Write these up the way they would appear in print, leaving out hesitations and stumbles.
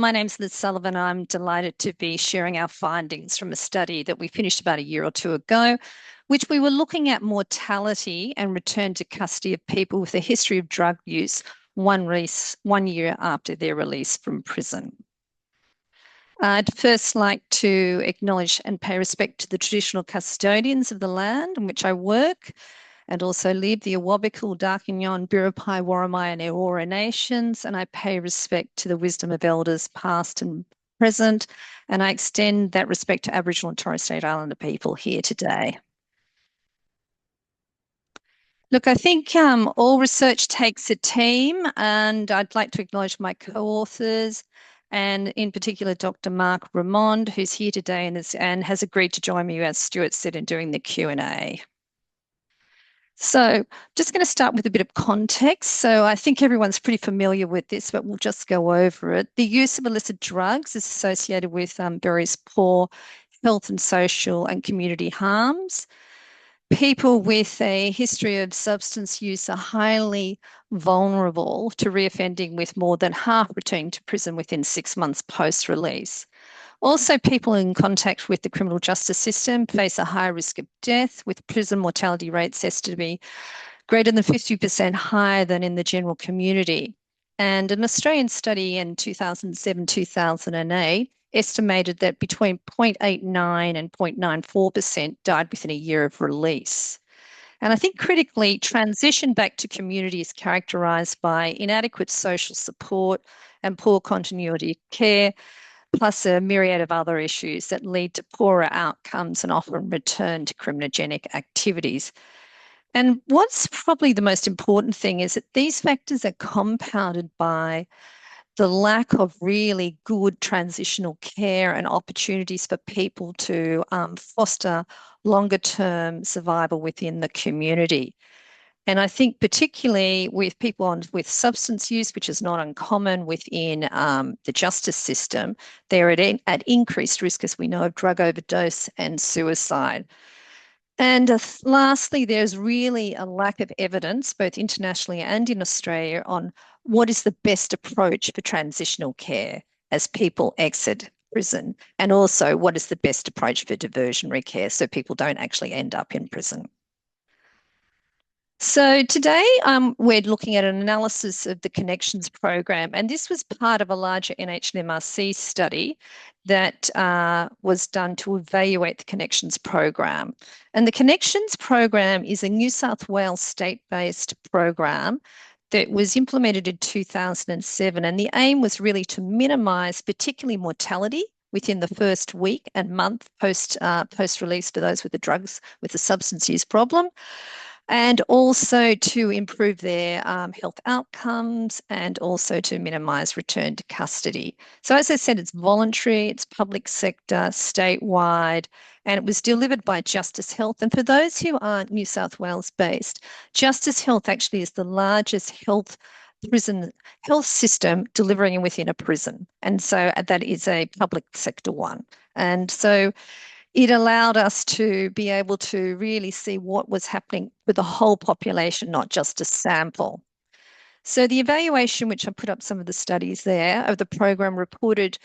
My name's Liz Sullivan. I'm delighted to be sharing our findings from a study that we finished about a year or two ago, which we were looking at mortality and return to custody of people with a history of drug use 1 year after their release from prison. I'd first like to acknowledge and pay respect to the traditional custodians of the land in which I work and also live, the Awabakal, Darkinyon, Biripi, Worimi and Eora nations, and I pay respect to the wisdom of elders past and present, and I extend that respect to Aboriginal and Torres Strait Islander people here today. Look, I think all research takes a team, and I'd like to acknowledge my co-authors, and in particular, Dr. Mark Ramond, who's here today and has agreed to join me, as Stuart said, in doing the Q&A. So just going to start with a bit of context. So I think everyone's pretty familiar with this, but we'll just go over it. The use of illicit drugs is associated with various poor health and social and community harms. People with a history of substance use are highly vulnerable to reoffending, with more than half returning to prison within 6 months post-release. Also, people in contact with the criminal justice system face a higher risk of death, with prison mortality rates estimated to be greater than 50% higher than in the general community. And an Australian study in 2007-2008 estimated that between 0.89 and 0.94% died within a year of release. And I think critically, transition back to community is characterised by inadequate social support and poor continuity of care, plus a myriad of other issues that lead to poorer outcomes and often return to criminogenic activities. And what's probably the most important thing is that these factors are compounded by the lack of really good transitional care and opportunities for people to foster longer-term survival within the community. And I think particularly with people with substance use, which is not uncommon within the justice system, they're at increased risk, as we know, of drug overdose and suicide. And lastly, there's really a lack of evidence, both internationally and in Australia, on what is the best approach for transitional care as people exit prison, and also what is the best approach for diversionary care so people don't actually end up in prison. So today we're looking at an analysis of the Connections program, and this was part of a larger NHMRC study that was done to evaluate the Connections program. And the Connections program is a New South Wales state-based program that was implemented in 2007, and the aim was really to minimise particularly mortality within the first week and month post-release for those with the drugs, with the substance use problem, and also to improve their health outcomes and also to minimise return to custody. So as I said, it's voluntary, it's public sector, statewide, and it was delivered by Justice Health. And for those who aren't New South Wales based, Justice Health actually is the largest prison health system delivering within a prison. And so that is a public sector one. And so it allowed us to be able to really see what was happening with the whole population, not just a sample. So the evaluation, which I put up some of the studies there, of the program reported,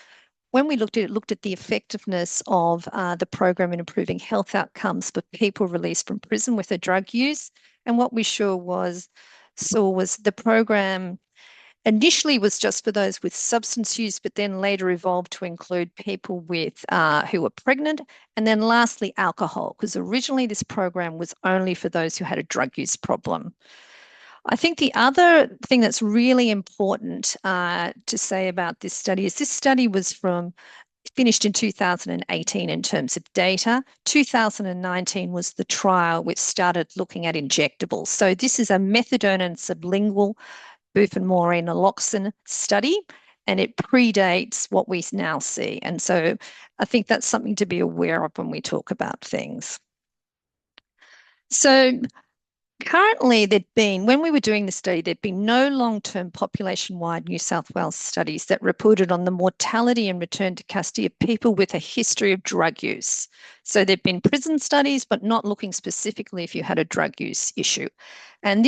when we looked at it, looked at the effectiveness of the program in improving health outcomes for people released from prison with a drug use. And what we saw was the program initially was just for those with substance use, but then later evolved to include people with who were pregnant, and then lastly alcohol, because originally this program was only for those who had a drug use problem. I think the other thing that's really important to say about this study is this study was finished in 2018 in terms of data. 2019 was the trial which started looking at injectables. So this is a methadone and sublingual buprenorphine naloxone study, and it predates what we now see. And so I think that's something to be aware of when we talk about things. So currently when we were doing the study, there'd been no long-term population-wide New South Wales studies that reported on the mortality and return to custody of people with a history of drug use. So there'd been prison studies, but not looking specifically if you had a drug use issue. And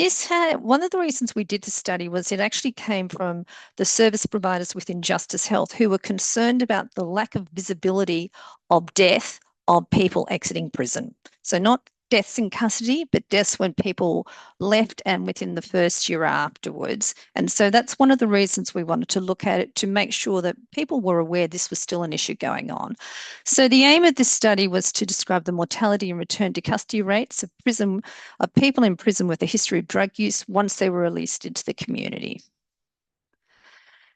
one of the reasons we did the study was it actually came from the service providers within Justice Health who were concerned about the lack of visibility of death of people exiting prison. So not deaths in custody, but deaths when people left and within the first year afterwards. And so that's one of the reasons we wanted to look at it, to make sure that people were aware this was still an issue going on. So the aim of this study was to describe the mortality and return to custody rates of people in prison with a history of drug use once they were released into the community.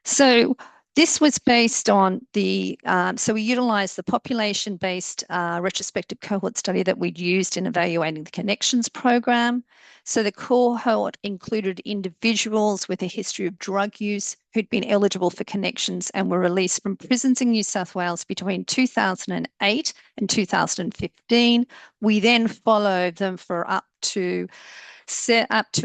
So this was based on so we utilised the population-based retrospective cohort study that we'd used in evaluating the Connections program. So the cohort included individuals with a history of drug use who'd been eligible for Connections and were released from prisons in New South Wales between 2008 and 2015. We then followed them for up to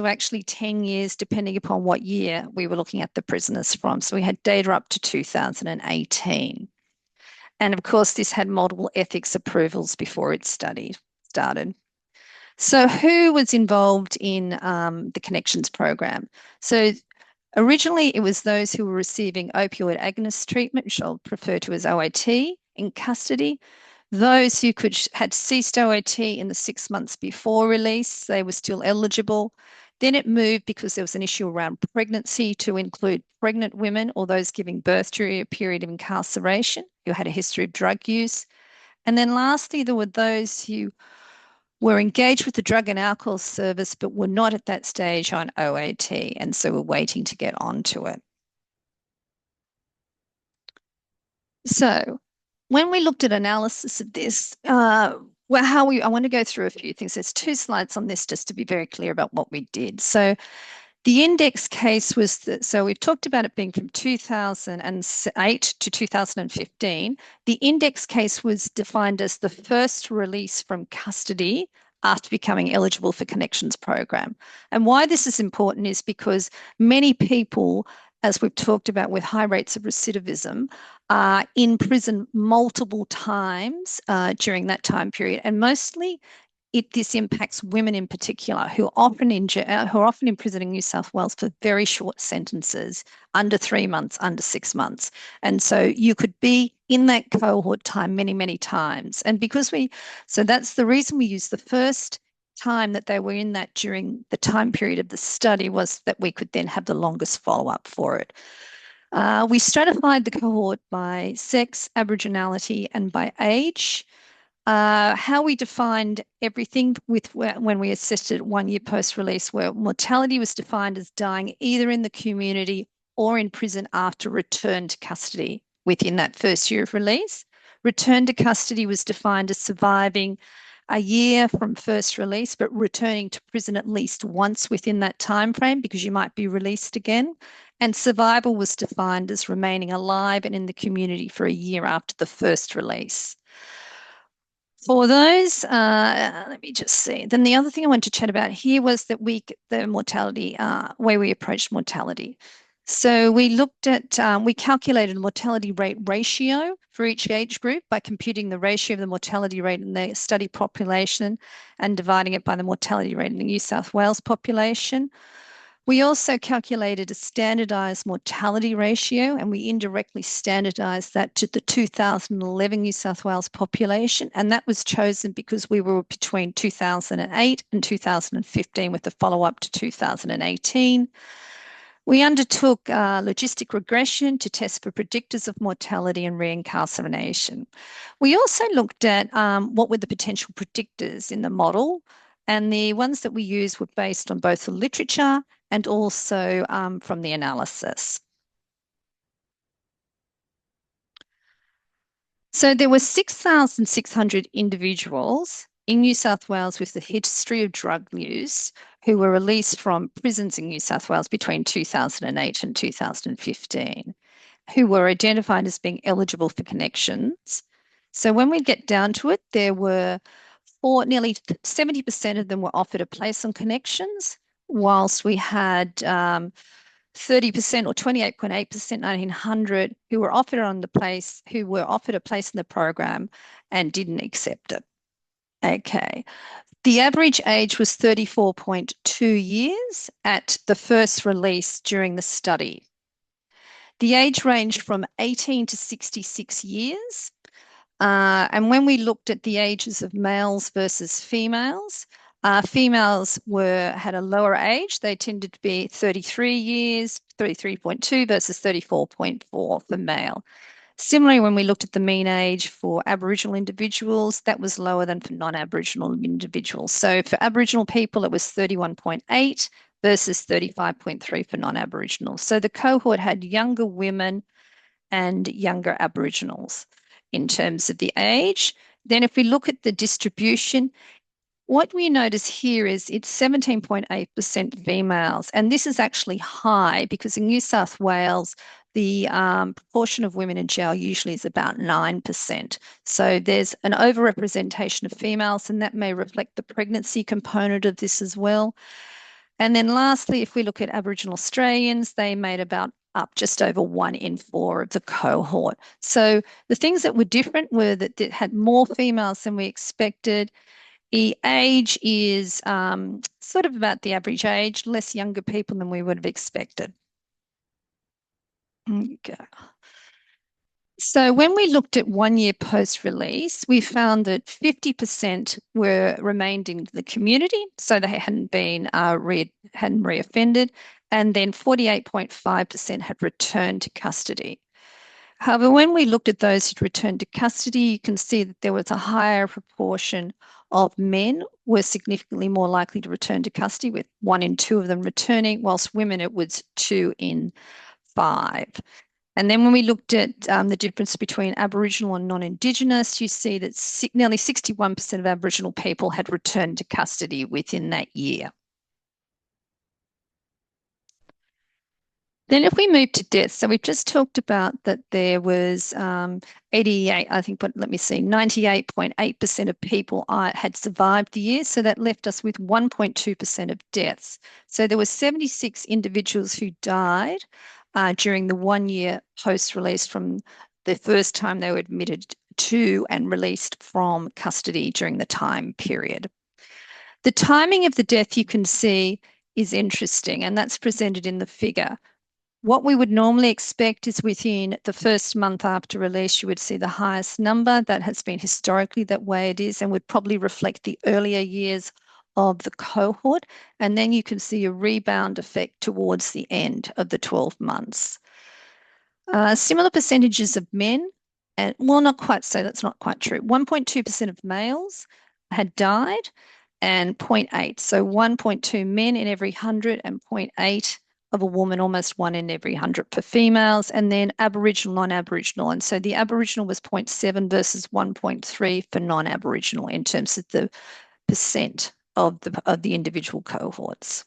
actually 10 years, depending upon what year we were looking at the prisoners from. So we had data up to 2018. And of course, this had multiple ethics approvals before it started. So who was involved in the Connections program? So originally, it was those who were receiving opioid agonist treatment, which I'll refer to as OAT, in custody. Those who had ceased OAT in the 6 months before release, they were still eligible. Then it moved, because there was an issue around pregnancy, to include pregnant women or those giving birth during a period of incarceration who had a history of drug use. And then lastly, there were those who were engaged with the drug and alcohol service but were not at that stage on OAT, and so were waiting to get onto it. So when we looked at analysis of this, I want to go through a few things. There's 2 slides on this just to be very clear about what we did. So the index case was so we've talked about it being from 2008 to 2015. The index case was defined as the first release from custody after becoming eligible for Connections program. And why this is important is because many people, as we've talked about, with high rates of recidivism, are in prison multiple times during that time period. And mostly this impacts women in particular, who are often in prison in New South Wales for very short sentences, under 3 months, under 6 months. And so you could be in that cohort time many, many times. And so that's the reason we use the first time that they were in that during the time period of the study, was that we could then have the longest follow-up for it. We stratified the cohort by sex, Aboriginality, and by age. How we defined everything when we assessed it 1 year post-release, where mortality was defined as dying either in the community or in prison after return to custody within that first year of release. Return to custody was defined as surviving a year from first release, but returning to prison at least once within that time frame, because you might be released again. And survival was defined as remaining alive and in the community for a year after the first release. For those, let me just see. Then the other thing I want to chat about here was that the mortality, way we approached mortality. So we looked at, we calculated mortality rate ratio for each age group by computing the ratio of the mortality rate in the study population and dividing it by the mortality rate in the New South Wales population. We also calculated a standardised mortality ratio, and we indirectly standardised that to the 2011 New South Wales population. And that was chosen because we were between 2008 and 2015 with a follow-up to 2018. We undertook logistic regression to test for predictors of mortality and reincarceration. We also looked at what were the potential predictors in the model, and the ones that we used were based on both the literature and also from the analysis. So there were 6,600 individuals in New South Wales with a history of drug use who were released from prisons in New South Wales between 2008 and 2015, who were identified as being eligible for Connections. So when we get down to it, there were nearly 70% of them were offered a place on Connections, whilst we had 30% or 28.8%, 1,900 who were offered a place in the program and didn't accept it. Okay. The average age was 34.2 years at the first release during the study. The age ranged from 18 to 66 years. And when we looked at the ages of males versus females, females had a lower age. They tended to be 33 years, 33.2 versus 34.4 for male. Similarly, when we looked at the mean age for Aboriginal individuals, that was lower than for non-Aboriginal individuals. So for Aboriginal people, it was 31.8 versus 35.3 for non-Aboriginal. So the cohort had younger women and younger Aboriginals in terms of the age. Then if we look at the distribution, what we notice here is it's 17.8% females, and this is actually high because in New South Wales, the proportion of women in jail usually is about 9%. So there's an overrepresentation of females, and that may reflect the pregnancy component of this as well. And then lastly, if we look at Aboriginal Australians, they made up just over 1 in 4 of the cohort. So the things that were different were that it had more females than we expected. The age is sort of about the average age, less younger people than we would have expected. Okay. So when we looked at 1 year post-release, we found that 50% remained in the community, so they hadn't been hadn't reoffended, and then 48.5% had returned to custody. However, when we looked at those who'd returned to custody, you can see that there was a higher proportion of men were significantly more likely to return to custody, with 1 in 2 of them returning, whilst women it was 2 in 5. And then when we looked at the difference between Aboriginal and non-Indigenous, you see that nearly 61% of Aboriginal people had returned to custody within that year. Then if we move to deaths, so we've just talked about that there was 98.8% of people had survived the year. So that left us with 1.2% of deaths. So there were 76 individuals who died during the 1 year post-release from the first time they were admitted to and released from custody during the time period. The timing of the death you can see is interesting, and that's presented in the figure. What we would normally expect is within the first month after release, you would see the highest number. That has been historically that way it is, and would probably reflect the earlier years of the cohort. And then you can see a rebound effect towards the end of the 12 months. Similar percentages of men, and well, not quite so, that's not quite true. 1.2% of males had died and 0.8. So 1.2 men in every 100 and 0.8 of a woman, almost 1 in every 100 for females, and then Aboriginal, non-Aboriginal. And so the Aboriginal was 0.7 versus 1.3 for non-Aboriginal in terms of the percent of the individual cohorts.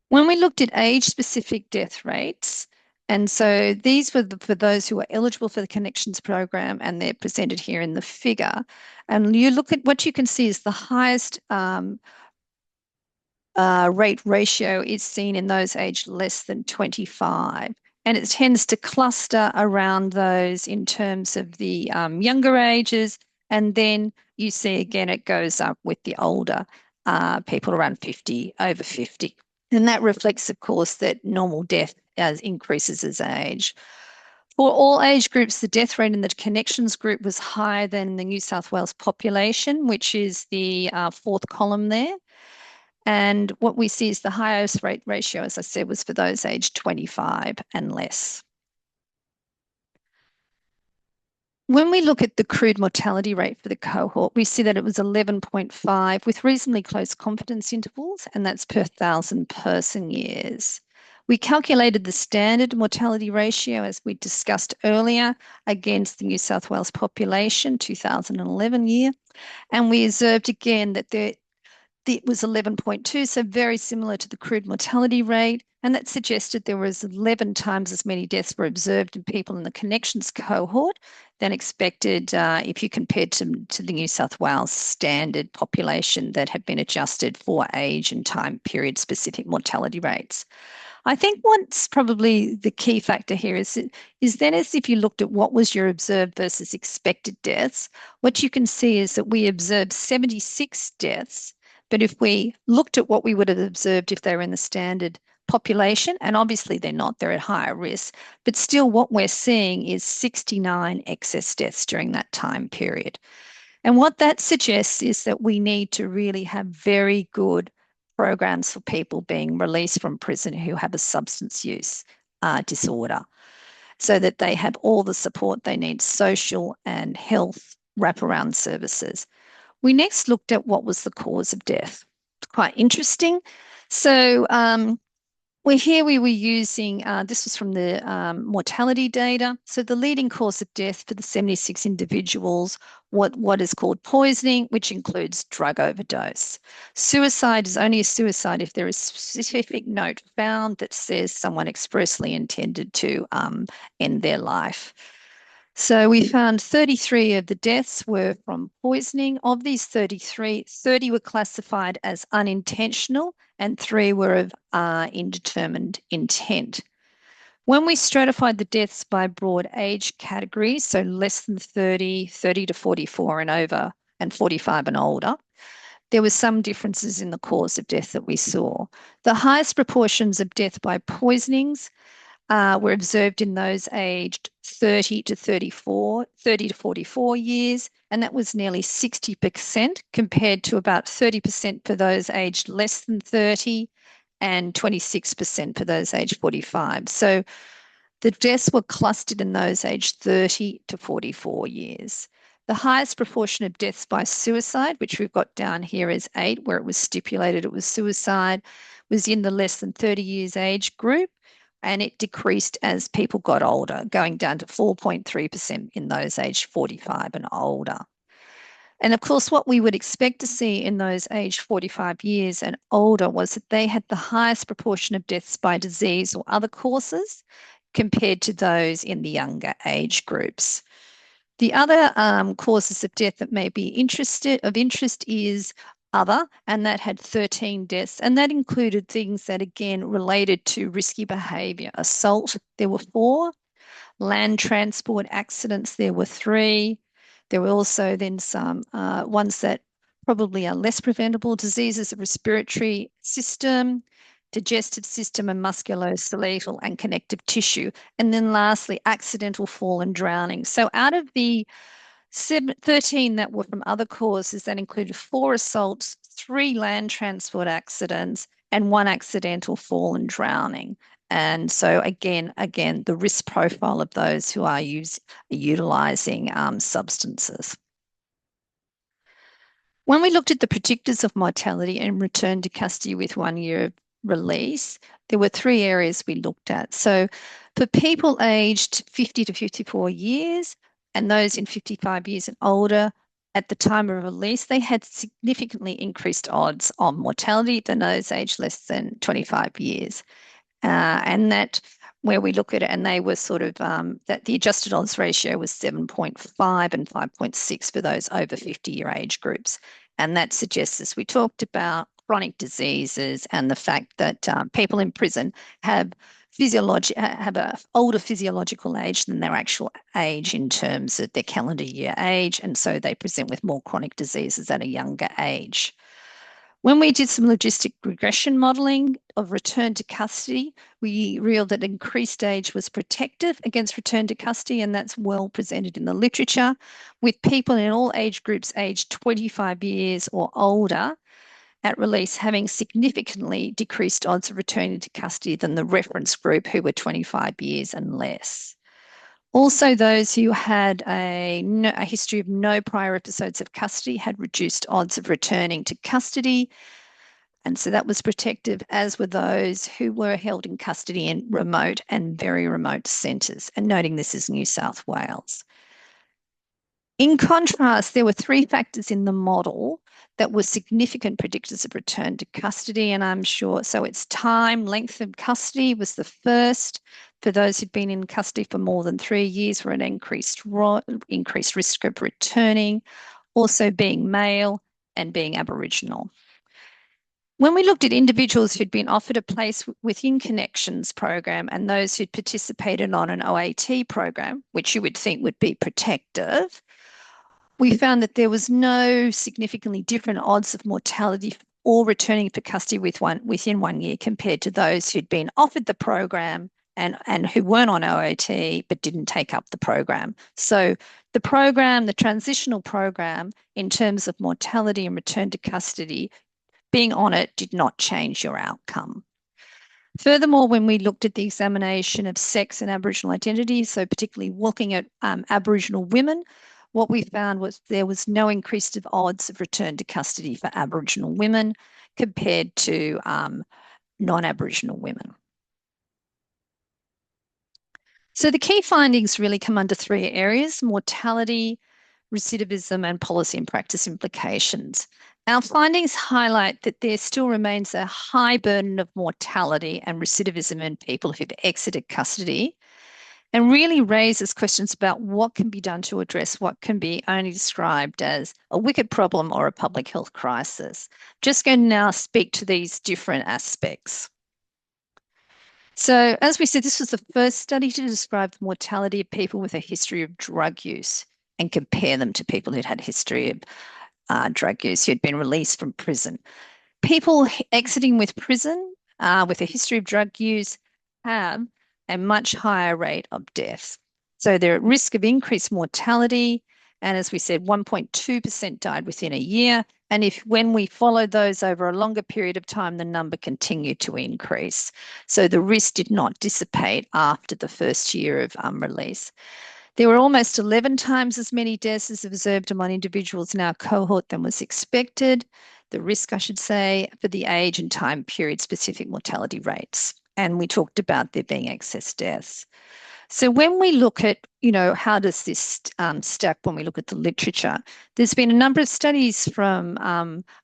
When we looked at age-specific death rates, and so these were for those who are eligible for the Connections program, and they're presented here in the figure. And you look at what you can see is the highest rate ratio is seen in those aged less than 25. And it tends to cluster around those in terms of the younger ages. And then you see again, it goes up with the older people around 50, over 50. And that reflects, of course, that normal death increases as age. For all age groups, the death rate in the Connections group was higher than the New South Wales population, which is the 4th column there. And what we see is the highest rate ratio, as I said, was for those aged 25 and less. When we look at the crude mortality rate for the cohort, we see that it was 11.5 with reasonably close confidence intervals, and that's per 1,000 person years. We calculated the standard mortality ratio, as we discussed earlier, against the New South Wales population, 2011 year. And we observed again that it was 11.2, so very similar to the crude mortality rate. And that suggested there was 11 times as many deaths were observed in people in the connections cohort than expected if you compared to the New South Wales standard population that had been adjusted for age and time period specific mortality rates. I think what's probably the key factor here is then as if you looked at what was your observed versus expected deaths, what you can see is that we observed 76 deaths, but if we looked at what we would have observed if they were in the standard population, and obviously they're not, they're at higher risk, but still what we're seeing is 69 excess deaths during that time period. And what that suggests is that we need to really have very good programs for people being released from prison who have a substance use disorder so that they have all the support they need, social and health wraparound services. We next looked at what was the cause of death. It's quite interesting. So we were using, this was from the mortality data. So the leading cause of death for the 76 individuals, what is called poisoning, which includes drug overdose. Suicide is only a suicide if there is a specific note found that says someone expressly intended to end their life. So we found 33 of the deaths were from poisoning. Of these 33, 30 were classified as unintentional and 3 were of indeterminate intent. When we stratified the deaths by broad age categories, so less than 30, 30 to 44 and over, and 45 and older, there were some differences in the cause of death that we saw. The highest proportions of death by poisonings were observed in those aged 30 to 44 years, and that was nearly 60% compared to about 30% for those aged less than 30 and 26% for those aged 45. So the deaths were clustered in those aged 30 to 44 years. The highest proportion of deaths by suicide, which we've got down here as 8, where it was stipulated it was suicide, was in the less than 30 years age group, and it decreased as people got older, going down to 4.3% in those aged 45 and older. And of course, what we would expect to see in those aged 45 years and older was that they had the highest proportion of deaths by disease or other causes compared to those in the younger age groups. The other causes of death that may be of interest is other, and that had 13 deaths, and that included things that again related to risky behaviour. Assault, there were 4. Land transport accidents, there were 3. There were also then some ones that probably are less preventable, diseases of respiratory system, digestive system and musculoskeletal and connective tissue. And then lastly, accidental fall and drowning. So out of the 13 that were from other causes, that included 4 assaults, 3 land transport accidents, and 1 accidental fall and drowning. And so again, the risk profile of those who are utilising substances. When we looked at the predictors of mortality and return to custody with 1 year of release, there were 3 areas we looked at. So for people aged 50 to 54 years, and those in 55 years and older, at the time of release, they had significantly increased odds on mortality than those aged less than 25 years. And that where we look at it, and they were sort of, that the adjusted odds ratio was 7.5 and 5.6 for those over 50-year age groups. And that suggests, as we talked about, chronic diseases and the fact that people in prison have an older physiological age than their actual age in terms of their calendar year age, and so they present with more chronic diseases at a younger age. When we did some logistic regression modelling of return to custody, we revealed that increased age was protective against return to custody, and that's well presented in the literature, with people in all age groups aged 25 years or older at release having significantly decreased odds of returning to custody than the reference group who were 25 years and less. Also, those who had a history of no prior episodes of custody had reduced odds of returning to custody. And so that was protective, as were those who were held in custody in remote and very remote centres, and noting this is New South Wales. In contrast, there were three factors in the model that were significant predictors of return to custody, and I'm sure, so it's time, length of custody was the first for those who'd been in custody for more than 3 years were an increased risk of returning, also being male and being Aboriginal. When we looked at individuals who'd been offered a place within Connections program and those who'd participated on an OAT program, which you would think would be protective, we found that there was no significantly different odds of mortality or returning for custody within 1 year compared to those who'd been offered the program and who weren't on OAT but didn't take up the program. So the program, the transitional program, in terms of mortality and return to custody, being on it did not change your outcome. Furthermore, when we looked at the examination of sex and Aboriginal identity, so particularly looking at Aboriginal women, what we found was there was no increase of odds of return to custody for Aboriginal women compared to non-Aboriginal women. So the key findings really come under three areas: mortality, recidivism, and policy and practice implications. Our findings highlight that there still remains a high burden of mortality and recidivism in people who've exited custody, and really raises questions about what can be done to address what can be only described as a wicked problem or a public health crisis. Just going to now speak to these different aspects. So, as we said, this was the first study to describe the mortality of people with a history of drug use and compare them to people who'd had a history of drug use, who'd been released from prison. People exiting with prison with a history of drug use have a much higher rate of death. So they're at risk of increased mortality. And as we said, 1.2% died within a year. And when we followed those over a longer period of time, the number continued to increase. So the risk did not dissipate after the first year of release. There were almost 11 times as many deaths as observed among individuals in our cohort than was expected. The risk, I should say, for the age and time period specific mortality rates. And we talked about there being excess deaths. So when we look at, how does this stack when we look at the literature, there's been a number of studies from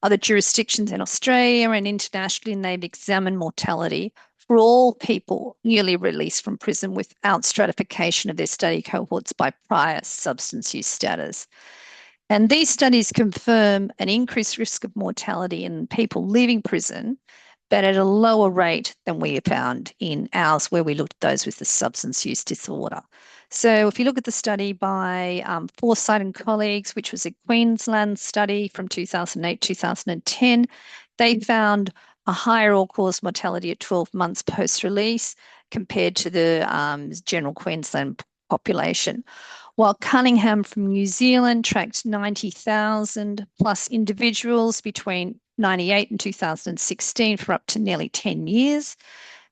other jurisdictions in Australia and internationally, and they've examined mortality for all people newly released from prison without stratification of their study cohorts by prior substance use status. And these studies confirm an increased risk of mortality in people leaving prison, but at a lower rate than we found in ours, where we looked at those with the substance use disorder. So if you look at the study by Forsyth and colleagues, which was a Queensland study from 2008-2010, they found a higher all-cause mortality at 12 months post-release compared to the general Queensland population. While Cunningham from New Zealand tracked 90,000 plus individuals between 98 and 2016 for up to nearly 10 years.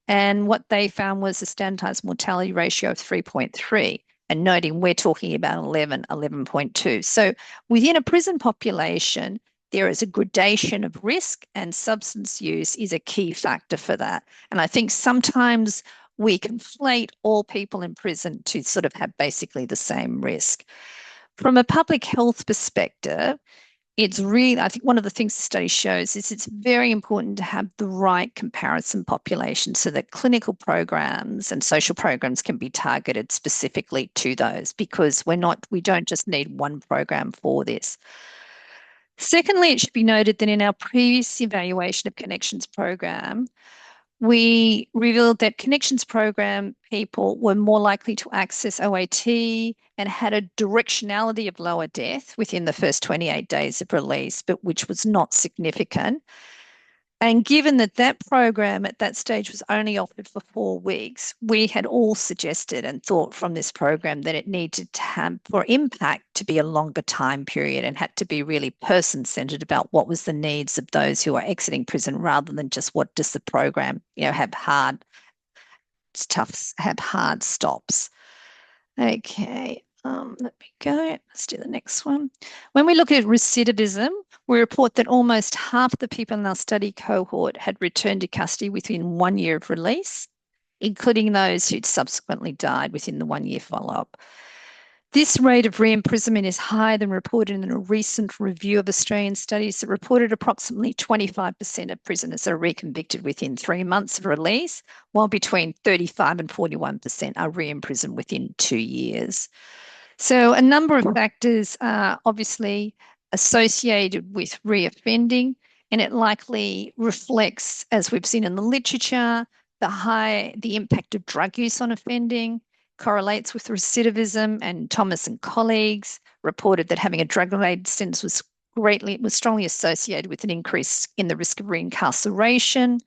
And what they found was a standardized mortality ratio of 3.3. And noting we're talking about 11.2. So within a prison population, there is a gradation of risk, and substance use is a key factor for that. And I think sometimes we conflate all people in prison to sort of have basically the same risk. From a public health perspective, it's really, I think one of the things the study shows is it's very important to have the right comparison population so that clinical programs and social programs can be targeted specifically to those, because we don't just need one program for this. Secondly, it should be noted that in our previous evaluation of Connections program, we revealed that Connections program people were more likely to access OAT and had a directionality of lower death within the first 28 days of release, but which was not significant. And given that that program at that stage was only offered for 4 weeks, we had all suggested and thought from this program that it needed to have, for impact, to be a longer time period and had to be really person-centered about what was the needs of those who are exiting prison, rather than just what does the program, have hard stops. Okay. Let me go. Let's do the next one. When we look at recidivism, we report that almost half the people in our study cohort had returned to custody within 1 year of release, including those who'd subsequently died within the 1 year follow-up. This rate of re-imprisonment is higher than reported in a recent review of Australian studies that reported approximately 25% of prisoners are reconvicted within 3 months of release, while between 35 and 41% are re-imprisoned within 2 years. So a number of factors are obviously associated with reoffending, and it likely reflects, as we've seen in the literature, the impact of drug use on offending, correlates with recidivism, and Thomas and colleagues reported that having a drug-related sentence was strongly associated with an increase in the risk of reincarceration,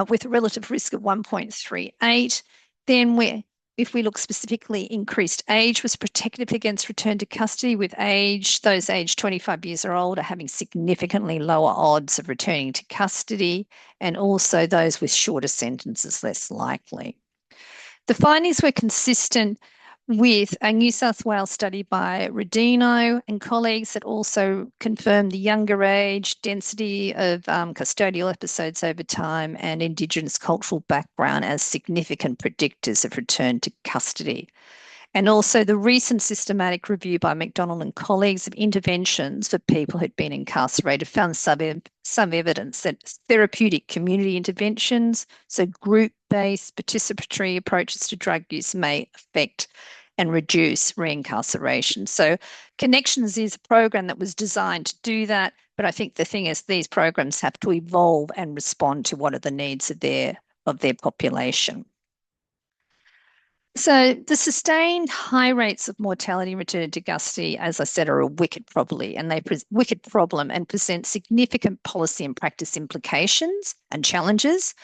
with a relative risk of 1.38. Then if we look specifically, increased age was protective against return to custody, with those aged 25 years or older having significantly lower odds of returning to custody, and also those with shorter sentences less likely. The findings were consistent with a New South Wales study by Rodino and colleagues that also confirmed the younger age, density of custodial episodes over time, and Indigenous cultural background as significant predictors of return to custody. And also the recent systematic review by McDonald and colleagues of interventions for people who'd been incarcerated found some evidence that therapeutic community interventions, so group-based participatory approaches to drug use, may affect and reduce reincarceration. So Connections is a program that was designed to do that, but I think the thing is these programs have to evolve and respond to what are the needs of their population. So the sustained high rates of mortality and return to custody, as I said, are a wicked problem, and present significant policy and practice implications and challenges.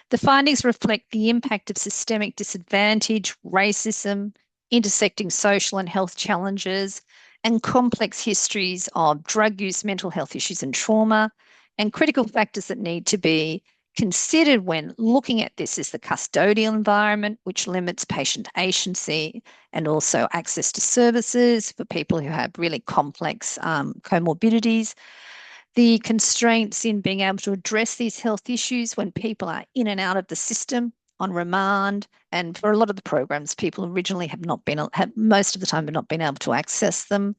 The findings reflect the impact of systemic disadvantage, racism, intersecting social and health challenges, and complex histories of drug use, mental health issues, and trauma. And critical factors that need to be considered when looking at this is the custodial environment, which limits patient agency and also access to services for people who have really complex comorbidities. The constraints in being able to address these health issues when people are in and out of the system on remand, and for a lot of the programs, people originally most of the time have not been able to access them.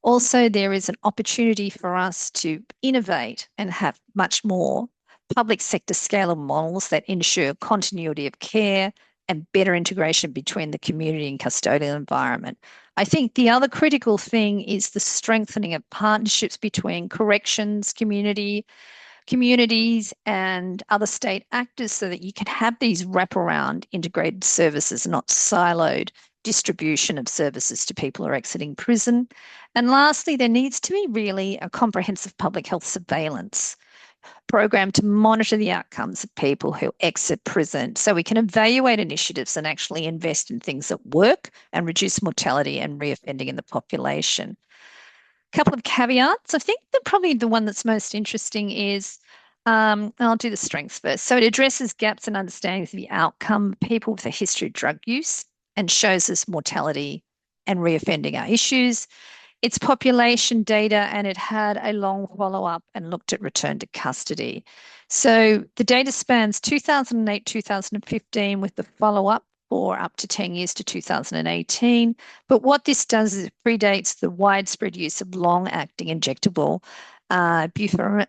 Also, there is an opportunity for us to innovate and have much more public sector scale models that ensure continuity of care and better integration between the community and custodial environment. I think the other critical thing is the strengthening of partnerships between corrections, communities, and other state actors so that you can have these wraparound integrated services, not siloed distribution of services to people who are exiting prison. And lastly, there needs to be really a comprehensive public health surveillance program to monitor the outcomes of people who exit prison so we can evaluate initiatives and actually invest in things that work and reduce mortality and reoffending in the population. A couple of caveats. I think that probably the one that's most interesting is, I'll do the strengths first. So it addresses gaps in understanding of the outcome of people with a history of drug use and shows us mortality and reoffending are issues. It's population data, and it had a long follow-up and looked at return to custody. So the data spans 2008, 2015 with the follow-up for up to 10 years to 2018. But what this does is it predates the widespread use of long-acting injectable buprenorphine,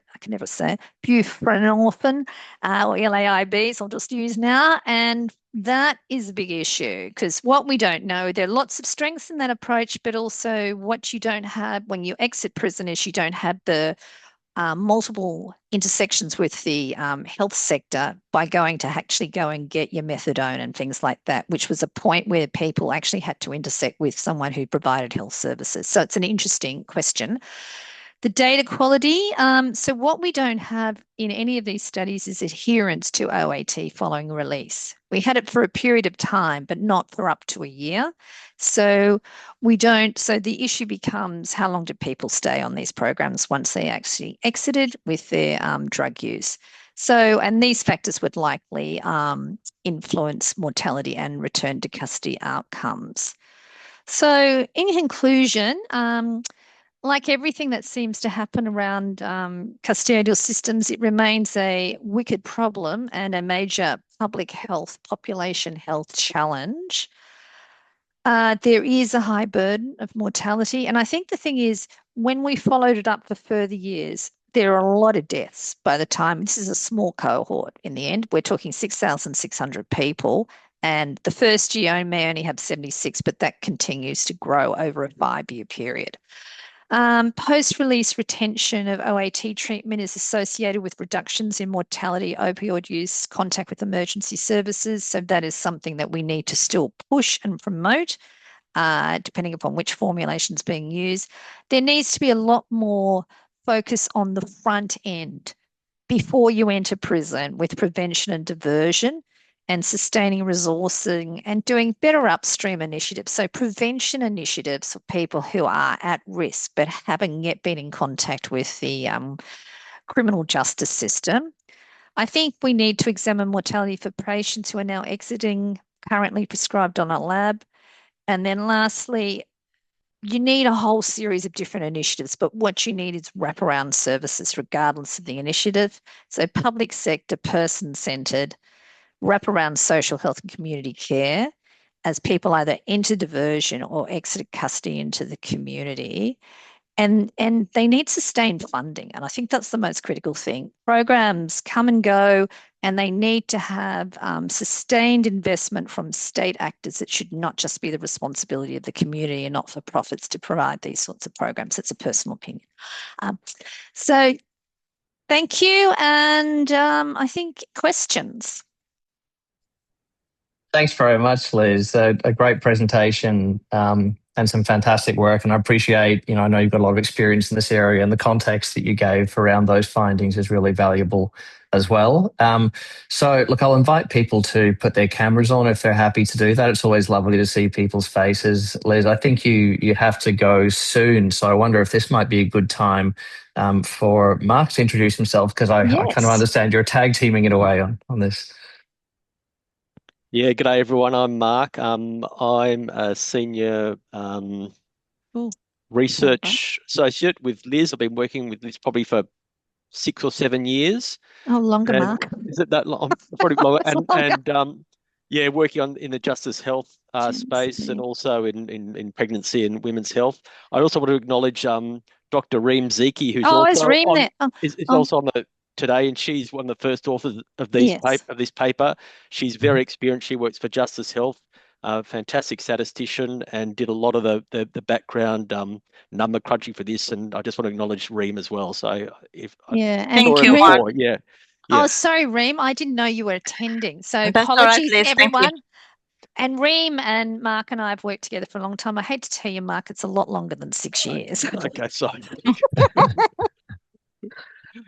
or LAIBs, I'll just use now. And that is a big issue because what we don't know, there are lots of strengths in that approach, but also what you don't have when you exit prison is you don't have the multiple intersections with the health sector by going to actually go and get your methadone and things like that, which was a point where people actually had to intersect with someone who provided health services. So it's an interesting question. The data quality, so what we don't have in any of these studies is adherence to OAT following release. We had it for a period of time, but not for up to a year. So the issue becomes how long do people stay on these programs once they actually exited with their drug use. So, and these factors would likely influence mortality and return to custody outcomes. So in conclusion, like everything that seems to happen around custodial systems, it remains a wicked problem and a major public health, population health challenge. There is a high burden of mortality. And I think the thing is, when we followed it up for further years, there are a lot of deaths by the time this is a small cohort in the end. We're talking 6,600 people. And the first year may only have 76, but that continues to grow over a 5-year period. Post-release retention of OAT treatment is associated with reductions in mortality, opioid use, contact with emergency services. So that is something that we need to still push and promote, depending upon which formulation is being used. There needs to be a lot more focus on the front end before you enter prison with prevention and diversion and sustaining resourcing and doing better upstream initiatives. So prevention initiatives for people who are at risk but haven't yet been in contact with the criminal justice system. I think we need to examine mortality for patients who are now exiting currently prescribed on a lab. And then lastly, you need a whole series of different initiatives, but what you need is wraparound services regardless of the initiative. So public sector, person-centred, wraparound social health and community care as people either enter diversion or exit custody into the community. And they need sustained funding. And I think that's the most critical thing. Programs come and go, and they need to have sustained investment from state actors. It should not just be the responsibility of the community and not-for-profits to provide these sorts of programs. It's a personal opinion. So thank you. And I think questions. Thanks very much, Liz. A great presentation and some fantastic work. And I appreciate, I know you've got a lot of experience in this area, and the context that you gave around those findings is really valuable as well. So, look, I'll invite people to put their cameras on if they're happy to do that. It's always lovely to see people's faces. Liz, I think you have to go soon. So I wonder if this might be a good time for Mark to introduce himself, because I kind of understand you're tag teaming it away on this. Yeah, g'day everyone. I'm Mark. I'm a senior research associate with Liz. I've been working with Liz probably for 6 or 7 years. Oh, longer, Mark. Is it that long? Probably longer. And yeah, working in the justice health space, and also in pregnancy and women's health. I also want to acknowledge Dr. Reem Zeki, who's also on the today, and she's one of the first authors of this paper. She's very experienced. She works for Justice Health, fantastic statistician, and did a lot of the background number crunching for this. And I just want to acknowledge Reem as well. So thank you, Mark. Yeah. Oh, sorry, Reem. I didn't know you were attending. So apologies, right, everyone. And Reem and Mark and I have worked together for a long time. I hate to tell you, Mark, it's a lot longer than 6 years. Okay, sorry.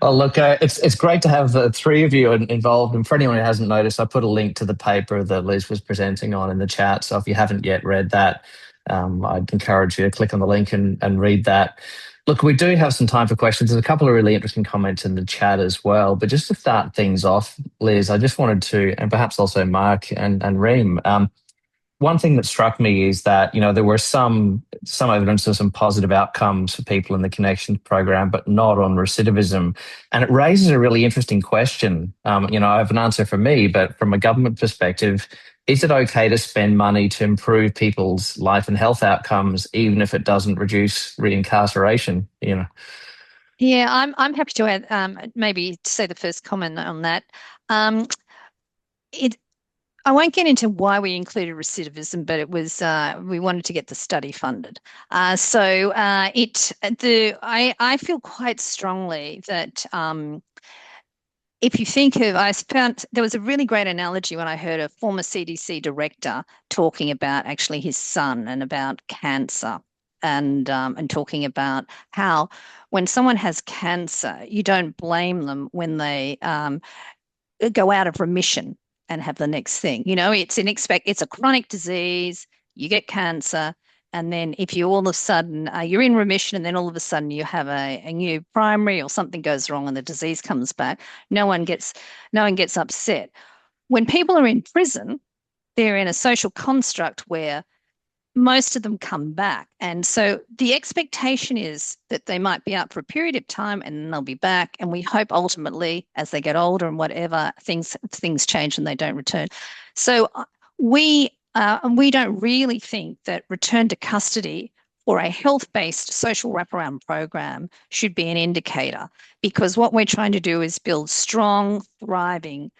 Well, look, it's great to have the three of you involved. And for anyone who hasn't noticed, I put a link to the paper that Liz was presenting on in the chat. So if you haven't yet read that, I'd encourage you to click on the link and read that. Look, we do have some time for questions. There's a couple of really interesting comments in the chat as well. But just to start things off, Liz, I just wanted to, and perhaps also Mark and Reem, one thing that struck me is that, there were some evidence of some positive outcomes for people in the Connections program, but not on recidivism. And it raises a really interesting question. I have an answer for me, but from a government perspective, is it okay to spend money to improve people's life and health outcomes, even if it doesn't reduce reincarceration? Yeah, I'm happy to add, maybe to say the first comment on that. I won't get into why we included recidivism, but it was we wanted to get the study funded. I feel quite strongly that if you think of, I found there was a really great analogy when I heard a former CDC director talking about actually his son and about cancer, and talking about how when someone has cancer, you don't blame them when they go out of remission and have the next thing. It's a chronic disease, you get cancer, and then if you all of a sudden, you're in remission, and then all of a sudden you have a new primary or something goes wrong and the disease comes back, no one gets upset. When people are in prison, they're in a social construct where most of them come back. And so the expectation is that they might be out for a period of time and then they'll be back. And we hope ultimately, as they get older and whatever, things change and they don't return. So we And we don't really think that return to custody or a health-based social wraparound program should be an indicator, because what we're trying to do is build strong, thriving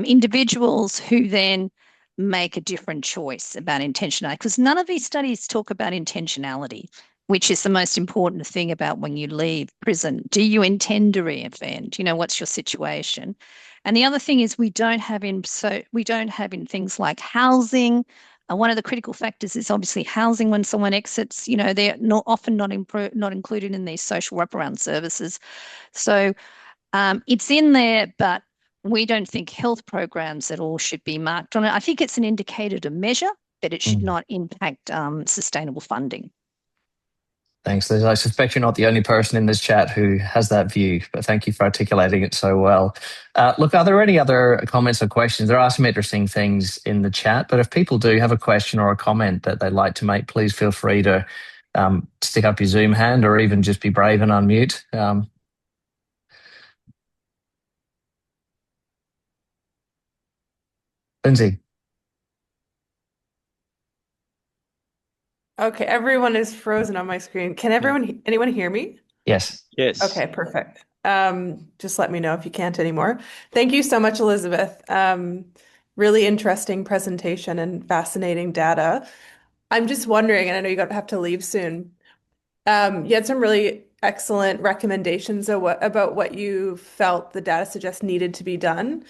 individuals who then make a different choice about intentionality, because none of these studies talk about intentionality, which is the most important thing about when you leave prison. Do you intend to reoffend? You know, what's your situation? And the other thing is we don't have in things like housing. One of the critical factors is obviously housing when someone exits. You know, they're often not included in these social wraparound services. So it's in there, but we don't think health programs at all should be marked on it. I think it's an indicator to measure, but it should not impact sustainable funding. Thanks, Liz. I suspect you're not the only person in this chat who has that view, but thank you for articulating it so well. Look, are there any other comments or questions? There are some interesting things in the chat, but if people do have a question or a comment that they'd like to make, please feel free to stick up your Zoom hand or even just be brave and unmute. Lindsay. Okay, everyone is frozen on my screen. Can anyone hear me? Yes. Yes. Okay, perfect. Just let me know if you can't anymore. Thank you so much, Elizabeth. Really interesting presentation and fascinating data. I'm just wondering, and I know you're going to have to leave soon. You had some really excellent recommendations about what you felt the data suggests needed to be done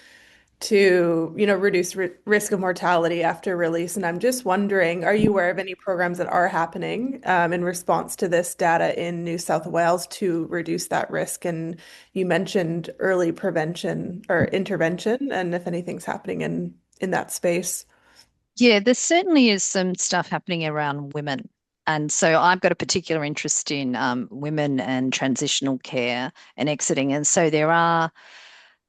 to, reduce risk of mortality after release. And I'm just wondering, are you aware of any programs that are happening in response to this data in New South Wales to reduce that risk? And you mentioned early prevention or intervention, and if anything's happening in that space. Yeah, there certainly is some stuff happening around women. And so I've got a particular interest in women and transitional care and exiting. And so there are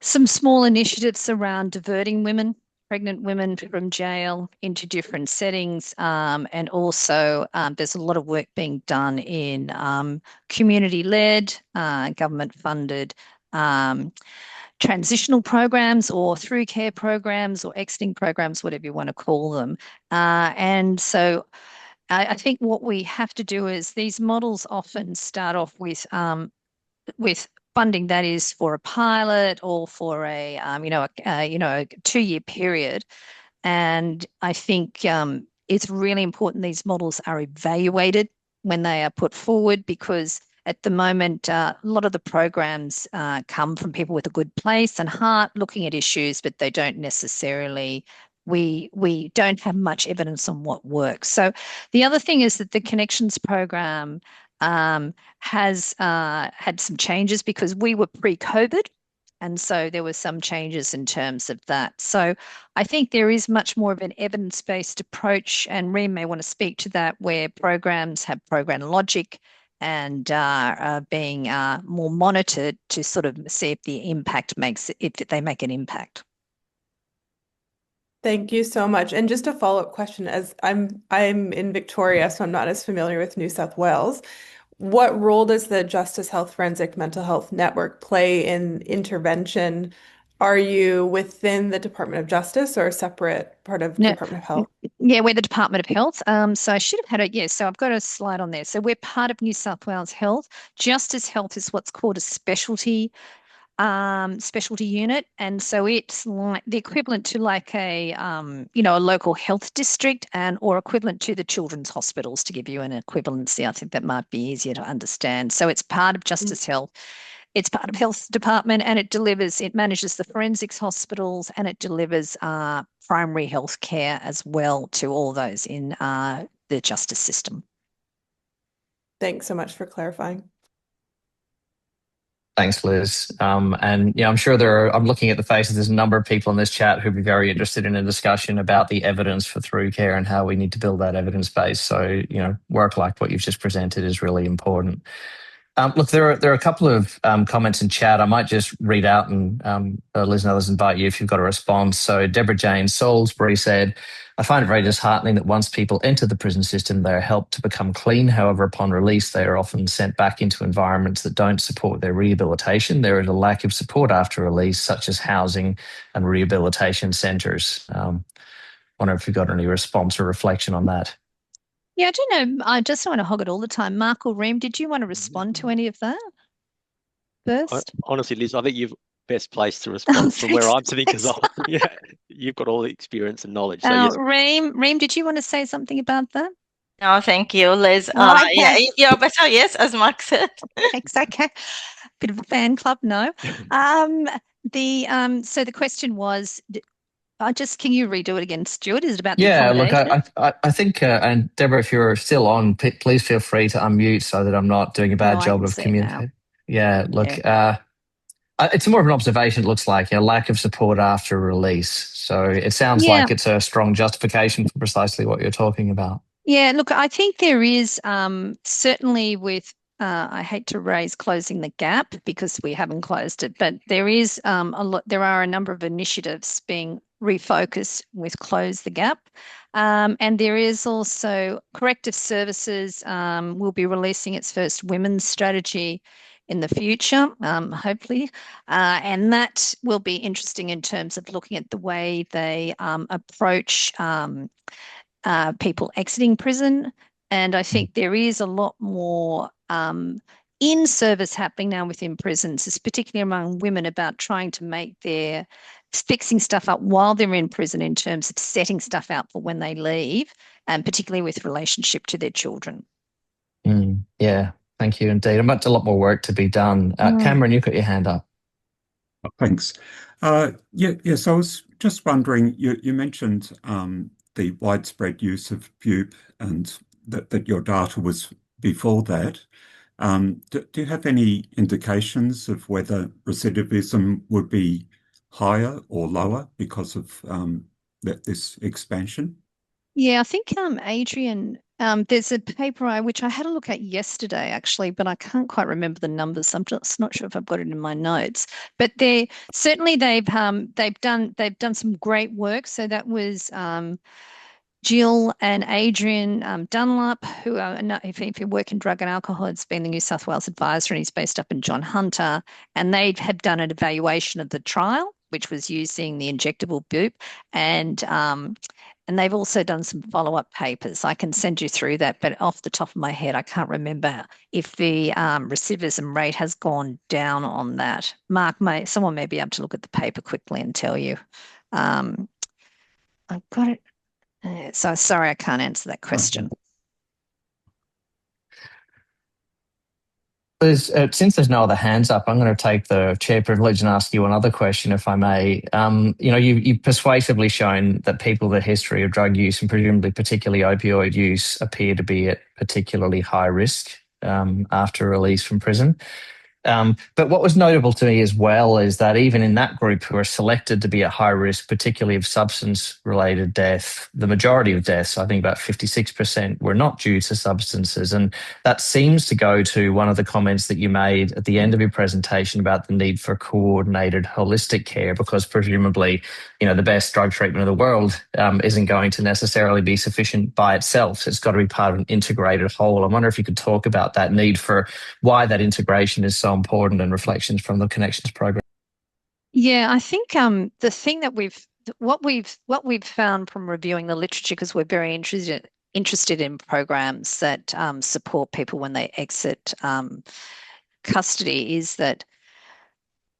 some small initiatives around diverting women, pregnant women from jail into different settings. And also there's a lot of work being done in community-led, government-funded transitional programs or through care programs or exiting programs, whatever you want to call them. And so I think what we have to do is these models often start off with funding that is for a pilot or for a 2-year period. And I think it's really important these models are evaluated when they are put forward, because at the moment, a lot of the programs come from people with a good place and heart looking at issues, but they don't necessarily, we don't have much evidence on what works. So the other thing is that the Connections program has had some changes because we were pre-COVID. And so there were some changes in terms of that. So I think there is much more of an evidence-based approach, and Reem may want to speak to that, where programs have program logic and are being more monitored to sort of see if the impact if they make an impact. Thank you so much. And just a follow-up question, as I'm in Victoria, so I'm not as familiar with New South Wales. What role does the Justice Health Forensic Mental Health Network play in intervention? Are you within the Department of Justice or a separate part of the Department of Health? Yeah, we're the Department of Health. So I should have had so I've got a slide on there. So we're part of New South Wales Health. Justice Health is what's called a specialty unit, and so it's like the equivalent to like a local health district or equivalent to the children's hospitals, to give you an equivalency. I think that might be easier to understand. So it's part of Justice Health. It's part of Health Department, and it manages the forensics hospitals, and it delivers primary health care as well to all those in the justice system. Thanks so much for clarifying. Thanks, Liz. And I'm sure I'm looking at the faces, there's a number of people in this chat who'd be very interested in a discussion about the evidence for through care and how we need to build that evidence base. So, work like what you've just presented is really important. Look, there are a couple of comments in chat. I might just read out, and Liz and others invite you if you've got a response. So Deborah Jane Salisbury said, I find it very disheartening that once people enter the prison system, they are helped to become clean. However, upon release, they are often sent back into environments that don't support their rehabilitation. There is a lack of support after release, such as housing and rehabilitation centres. One wonder if you've got any response or reflection on that. Yeah, I don't know. I just don't want to hog it all the time. Mark or Reem, did you want to respond to any of that first? Honestly, Liz, I think you're best placed to respond from where I'm sitting because you've got all the experience and knowledge. So yes. Reem, did you want to say something about that? No, thank you, Liz. Okay. Yeah, you're better, yes, as Mark said. Thanks. Okay. Bit of a fan club, no. So the question was, can you redo it again, Stuart? Is it about the accommodation? Look, I think, and Deborah, if you're still on, please feel free to unmute so that I'm not doing a bad job of communicating. Yeah, look, it's more of an observation, it looks like, lack of support after release. So it sounds like it's a strong justification for precisely what you're talking about. Yeah, look, I think there is certainly with, I hate to raise closing the gap because we haven't closed it, but there is there are a number of initiatives being refocused with Close the Gap. And there is also Corrective Services will be releasing its first women's strategy in the future, hopefully. And that will be interesting in terms of looking at the way they approach people exiting prison. And I think there is a lot more in service happening now within prisons, particularly among women, about trying to make fixing stuff up while they're in prison in terms of setting stuff out for when they leave, and particularly with relationship to their children. Yeah, thank you indeed. A lot more work to be done. Cameron, you've got your hand up. Oh, thanks. Yes, I was just wondering, you mentioned the widespread use of BUP and that your data was before that. Do you have any indications of whether recidivism would be higher or lower because of this expansion? Yeah, I think Adrian, there's a paper which I had a look at yesterday actually, but I can't quite remember the numbers. I'm just not sure if I've got it in my notes. But they've done some great work. So that was Jill and Adrian Dunlap, who are, if you work in drug and alcohol, it's been the New South Wales advisor, and he's based up in John Hunter. And they have done an evaluation of the trial, which was using the injectable BUP, and they've also done some follow-up papers. I can send you through that, but off the top of my head, I can't remember if the recidivism rate has gone down on that. Mark, someone may be able to look at the paper quickly and tell you. I've got it. So sorry, I can't answer that question. Since there's no other hands up, I'm going to take the chair privilege and ask you another question, if I may. You've persuasively shown that people with a history of drug use and presumably particularly opioid use appear to be at particularly high risk after release from prison. But what was notable to me as well is that even in that group who are selected to be at high risk, particularly of substance-related death, the majority of deaths, I think about 56%, were not due to substances. And that seems to go to one of the comments that you made at the end of your presentation about the need for coordinated holistic care, because presumably, the best drug treatment in the world isn't going to necessarily be sufficient by itself. So it's got to be part of an integrated whole. I wonder if you could talk about that need for why that integration is so important and reflections from the Connections program. Yeah, I think the thing that what we've found from reviewing the literature, because we're very interested in programs that support people when they exit custody, is that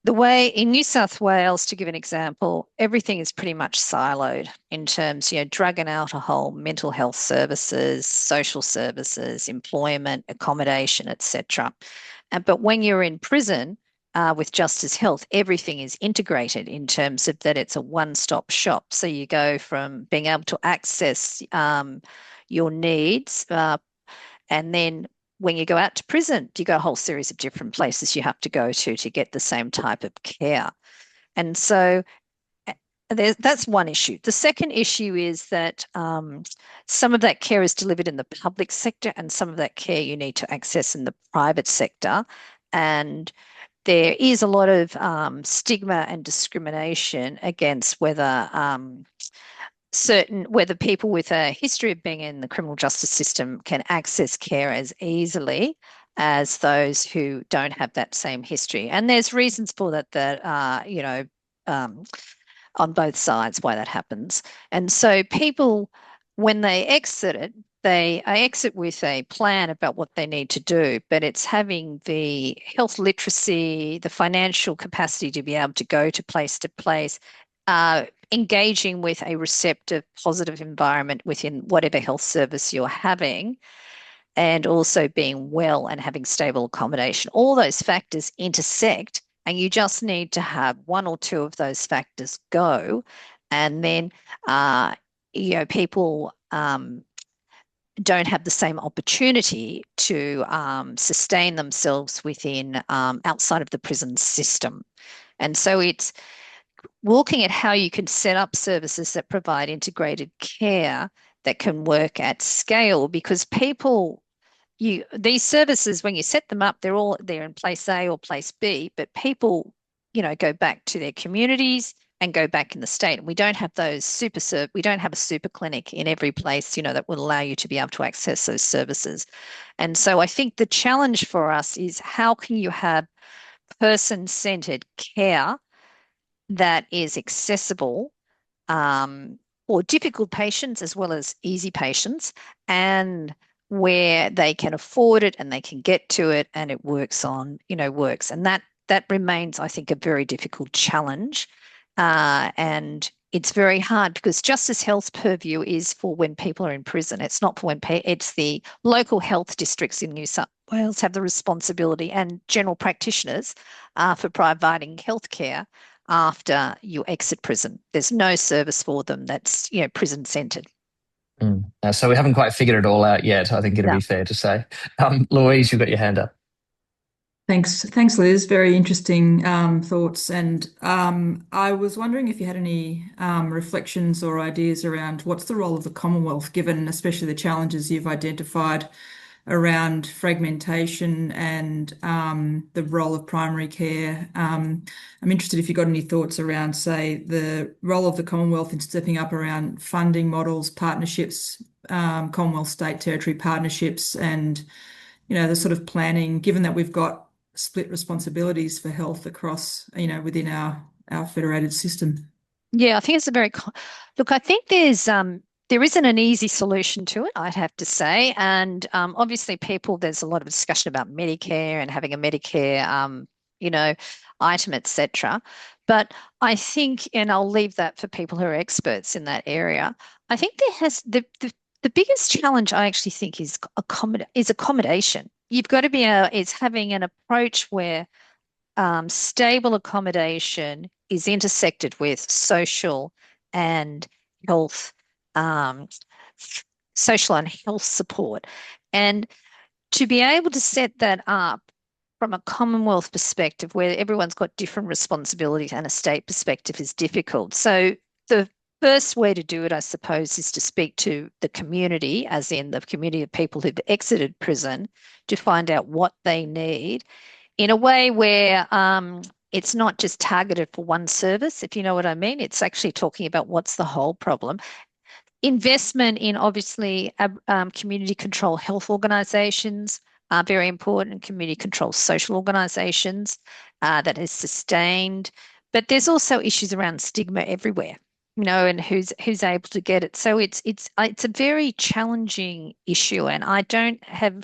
the way in New South Wales, to give an example, everything is pretty much siloed in terms, drug and alcohol, mental health services, social services, employment, accommodation, etc. But when you're in prison with Justice Health, everything is integrated in terms of that it's a one-stop shop. So you go from being able to access your needs, and then when you go out to prison, you go a whole series of different places you have to go to get the same type of care. And so that's one issue. The second issue is that some of that care is delivered in the public sector, and some of that care you need to access in the private sector. And there is a lot of stigma and discrimination against whether people with a history of being in the criminal justice system can access care as easily as those who don't have that same history. And there's reasons for that on both sides why that happens. And so people, when they exit it, they exit with a plan about what they need to do, but it's having the health literacy, the financial capacity to be able to go to place, engaging with a receptive, positive environment within whatever health service you're having, and also being well and having stable accommodation. All those factors intersect, and you just need to have one or two of those factors go, and then people don't have the same opportunity to sustain themselves within outside of the prison system. And so it's looking at how you can set up services that provide integrated care that can work at scale, because these services, when you set them up, they're in place A or place B, but people, go back to their communities and go back in the state. And we don't have we don't have a super clinic in every place, that will allow you to be able to access those services. And so I think the challenge for us is, how can you have person-centered care that is accessible for difficult patients as well as easy patients, and where they can afford it and they can get to it and it works. And that remains, I think, a very difficult challenge. And it's very hard, because Justice Health's purview is for when people are in prison. It's not for it's the local health districts in New South Wales have the responsibility, and general practitioners for providing healthcare after you exit prison. There's no service for them that's prison centred. So we haven't quite figured it all out yet, I think it'd be fair to say. Louise, you've got your hand up. Thanks, Liz. Very interesting thoughts. And I was wondering if you had any reflections or ideas around what's the role of the Commonwealth, given especially the challenges you've identified around fragmentation and the role of primary care. I'm interested if you've got any thoughts around, say, the role of the Commonwealth in stepping up around funding models, partnerships, Commonwealth, state, territory partnerships, and the sort of planning, given that we've got split responsibilities for health across, within our federated system. Yeah, I think it's look, I think there isn't an easy solution to it, I'd have to say. And obviously there's a lot of discussion about Medicare and having a Medicare, item, etc. But I think, and I'll leave that for people who are experts in that area, I think the biggest challenge, I actually think, is accommodation. You've got to be having an approach where stable accommodation is intersected with social and health, support. And to be able to set that up from a Commonwealth perspective, where everyone's got different responsibilities, and a state perspective, is difficult. So the first way to do it, I suppose, is to speak to the community, as in the community of people who've exited prison, to find out what they need in a way where it's not just targeted for one service, if you know what I mean. It's actually talking about what's the whole problem. Investment in, obviously, community control health organisations are very important, community control social organisations that is sustained. But there's also issues around stigma everywhere, and who's able to get it. So it's a very challenging issue, and I don't have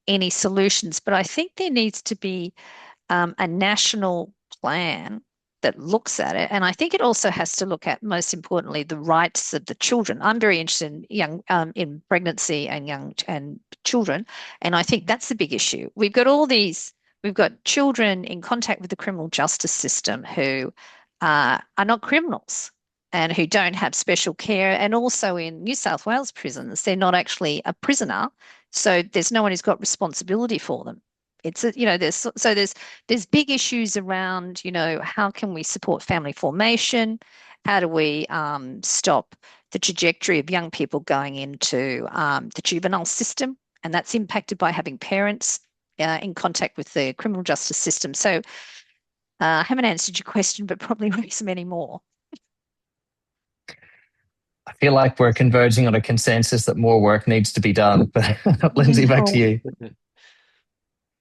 any solutions, but I think there needs to be a national plan that looks at it. And I think it also has to look at, most importantly, the rights of the children. I'm very interested in in pregnancy and young and children, and I think that's the big issue. We've got children in contact with the criminal justice system who are not criminals and who don't have special care. And also in New South Wales prisons, they're not actually a prisoner, so there's no one who's got responsibility for them. It's there's big issues around, how can we support family formation? How do we stop the trajectory of young people going into the juvenile system? And that's impacted by having parents in contact with the criminal justice system. So I haven't answered your question, but probably raise many more. I feel like we're converging on a consensus that more work needs to be done. But Lindsay, back to you.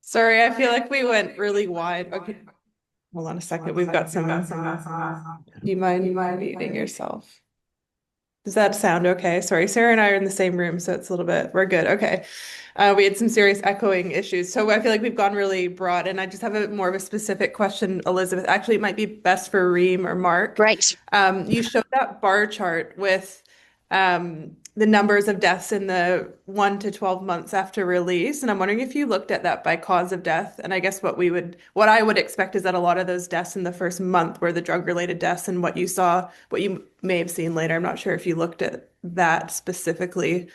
Sorry, I feel like we went really wide. Okay. Hold on a second. We've got some. Do you mind muting yourself? Does that sound okay? Sorry, Sarah and I are in the same room, so it's a little bit, we're good. Okay. We had some serious echoing issues. So I feel like we've gone really broad, and I just have more of a specific question, Elizabeth. Actually, it might be best for Reem or Mark. Great. You showed that bar chart with the numbers of deaths in the 1 to 12 months after release. And I'm wondering if you looked at that by cause of death. And I guess what I would expect is that a lot of those deaths in the first month were the drug-related deaths, and what you may have seen later. I'm not sure if you looked at that specifically.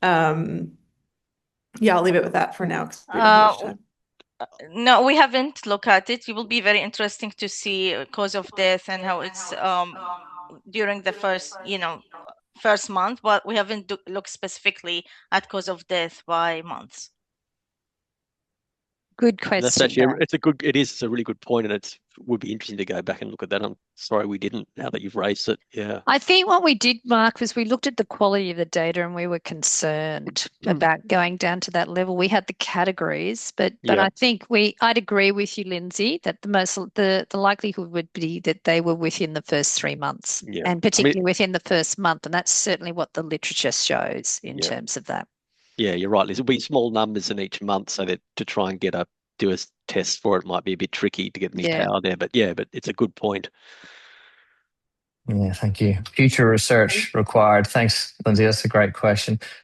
Yeah, I'll leave it with that for now, 'cause we don't have much time. No, we haven't looked at it. It will be very interesting to see cause of death and how it's during the first month, but we haven't looked specifically at cause of death by months. Good question. That's actually it's a really good point, and it would be interesting to go back and look at that. I'm sorry we didn't, now that you've raised it. Yeah. I think what we did, Mark, was we looked at the quality of the data, and we were concerned about going down to that level. We had the categories, but I think I'd agree with you, Lindsay, that the likelihood would be that they were within the first 3 months, and particularly within the first month, and that's certainly what the literature shows in terms of that. Yeah, you're right, Liz. It'll be small numbers in each month, so that to try and do a test for it might be a bit tricky to get any power there. But it's a good point. Yeah, thank you. Future research required. Thanks, Lindsay. That's a great question.